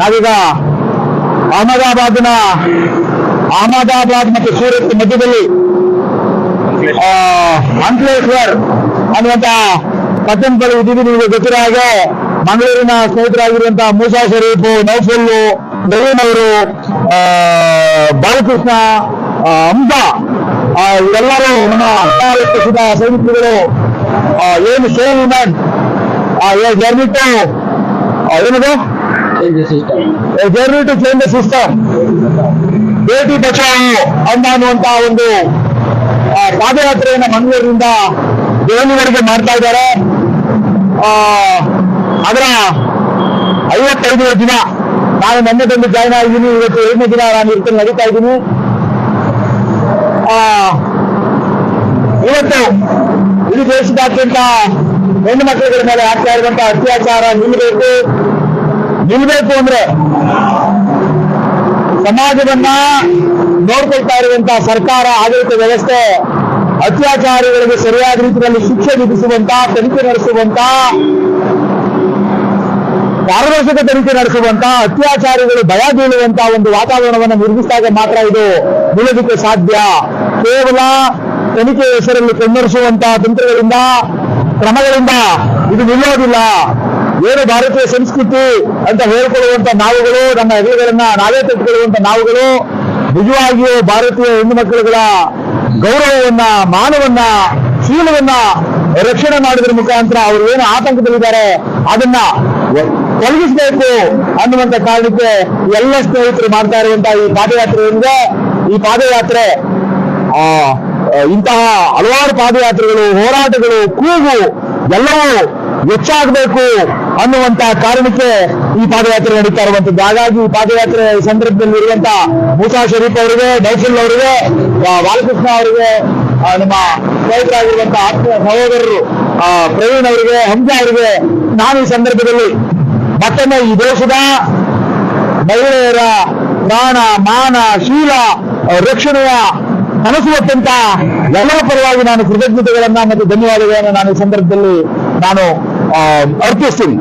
ನಾವೀಗ ಅಹಮದಾಬಾದ್ ಮತ್ತು ಸೂರತ್ ಮಧ್ಯದಲ್ಲಿ ಅಂಕಲೇಶ್ವರ್ ಅನ್ನುವಂತ ಪಟ್ಟಣ ಬಳಿ ಇದ್ದೀವಿ. ನಿಮಗೆ ಗೊತ್ತಿರೋ ಹಾಗೆ ಮಂಗಳೂರಿನ ಸ್ನೇಹಿತರಾಗಿರುವಂತಹ ಮೂಸಾ ಶರೀಫ್, ನೌಫುಲ್ಲು, ನವೀನ್ ಅವರು, ಬಾಲಕೃಷ್ಣ, ಹಂಸ, ಎಲ್ಲರೂ ನಮ್ಮ ಸೈನಿಕರು ಏನು ಸೇವಿಮೆಂಟ್ ಜರ್ನಿ ಟು ಏನದು journey to change the system, Beti Bachao ಅನ್ನುವಂತಹ ಒಂದು ಪಾದಯಾತ್ರೆಯನ್ನು ಮಂಗಳೂರಿನಿಂದ ದೆಹಲಿವರೆಗೆ ಮಾಡ್ತಾ ಇದ್ದಾರೆ. ಅದರ 55ನೇ ದಿನ. ನಾನು ಮೊನ್ನೆದಲ್ಲಿ ಜಾಯ್ನ್ ಆಗಿದ್ದೀನಿ. ಇವತ್ತು 7ನೇ ದಿನ ನಾನು ಇರ್ತೇನೆ, ನಡೀತಾ ಇದ್ದೀನಿ. ಇವತ್ತು ಇಡೀ ದೇಶದಾದ್ಯಂತ ಹೆಣ್ಣು ಮಕ್ಕಳುಗಳ ಮೇಲೆ ಆಗ್ತಾ ಇರುವಂತಹ ಅತ್ಯಾಚಾರ ನಿಲ್ಲಬೇಕು ಅಂದ್ರೆ ಸಮಾಜವನ್ನ ನೋಡ್ಕೊಳ್ತಾ ಇರುವಂತಹ ಸರ್ಕಾರ, ಆಡಳಿತ ವ್ಯವಸ್ಥೆ ಅತ್ಯಾಚಾರಿಗಳಿಗೆ ಸರಿಯಾದ ರೀತಿಯಲ್ಲಿ ಶಿಕ್ಷೆ ವಿಧಿಸುವಂತ, ತನಿಖೆ ನಡೆಸುವಂತ, ಪಾರದರ್ಶಕ ತನಿಖೆ ನಡೆಸುವಂತ, ಅತ್ಯಾಚಾರಿಗಳು ಭಯ ಬೀಳುವಂತ ಒಂದು ವಾತಾವರಣವನ್ನು ನಿರ್ಮಿಸಿದಾಗ ಮಾತ್ರ ಇದು ನಿಲ್ಲೋದಕ್ಕೆ ಸಾಧ್ಯ. ಕೇವಲ ತನಿಖೆ ಹೆಸರಲ್ಲಿ ಕಣ್ಣೊರೆಸುವಂತಹ ತಂತ್ರಗಳಿಂದ, ಕ್ರಮಗಳಿಂದ ಇದು ನಿಲ್ಲೋದಿಲ್ಲ. ಏನು ಭಾರತೀಯ ಸಂಸ್ಕೃತಿ ಅಂತ ಹೇಳ್ಕೊಳ್ಳುವಂತ ನಾವುಗಳು, ನಮ್ಮ ಹೆಗಲುಗಳನ್ನ ನಾವೇ ತಟ್ಟುಕೊಳ್ಳುವಂತ ನಾವುಗಳು ನಿಜವಾಗಿಯೂ ಭಾರತೀಯ ಹೆಣ್ಣು ಮಕ್ಕಳುಗಳ ಗೌರವವನ್ನ, ಮಾನವನ್ನ, ಶೀಲವನ್ನ ರಕ್ಷಣೆ ಮಾಡೋದ್ರ ಮುಖಾಂತರ ಅವರು ಏನು ಆತಂಕದಲ್ಲಿದ್ದಾರೆ ಅದನ್ನ ತೊಲಗಿಸಬೇಕು ಅನ್ನುವಂತ ಕಾರಣಕ್ಕೆ ಎಲ್ಲ ಸ್ನೇಹಿತರು ಮಾಡ್ತಾ ಇರುವಂತಹ ಈ ಪಾದಯಾತ್ರೆ ಏನಿದೆ, ಈ ಪಾದಯಾತ್ರೆ ಇಂತಹ ಹಲವಾರು ಪಾದಯಾತ್ರೆಗಳು, ಹೋರಾಟಗಳು, ಕೂಗು ಎಲ್ಲವೂ ಹೆಚ್ಚಾಗಬೇಕು ಅನ್ನುವಂತ ಕಾರಣಕ್ಕೆ ಈ ಪಾದಯಾತ್ರೆ ನಡೀತಾ ಇರುವಂತದ್ದು. ಹಾಗಾಗಿ ಈ ಪಾದಯಾತ್ರೆ ಸಂದರ್ಭದಲ್ಲಿ ಇರುವಂತಹ ಮೂಸಾ ಶರೀಫ್ ಅವರಿಗೆ, ನೌಫುಲ್ ಅವರಿಗೆ, ಬಾಲಕೃಷ್ಣ ಅವರಿಗೆ, ನಮ್ಮ ಸ್ನೇಹಿತರಾಗಿರುವಂತಹ ಆತ್ಮೀಯ ಸಹೋದರರು ಪ್ರವೀಣ್ ಅವರಿಗೆ, ಹಂಸ ಅವರಿಗೆ ನಾನು ಈ ಸಂದರ್ಭದಲ್ಲಿ ಮತ್ತೊಮ್ಮೆ ಈ ದೇಶದ ಮಹಿಳೆಯರ ಪ್ರಾಣ, ಮಾನ, ಶೀಲ ರಕ್ಷಣೆಯ ಕನಸುವತ್ತಂತ ಎಲ್ಲರ ಪರವಾಗಿ ನಾನು ಕೃತಜ್ಞತೆಗಳನ್ನ ಮತ್ತು ಧನ್ಯವಾದಗಳನ್ನ ನಾನು ಈ ಸಂದರ್ಭದಲ್ಲಿ ನಾನು ಅರ್ಪಿಸ್ತೀನಿ.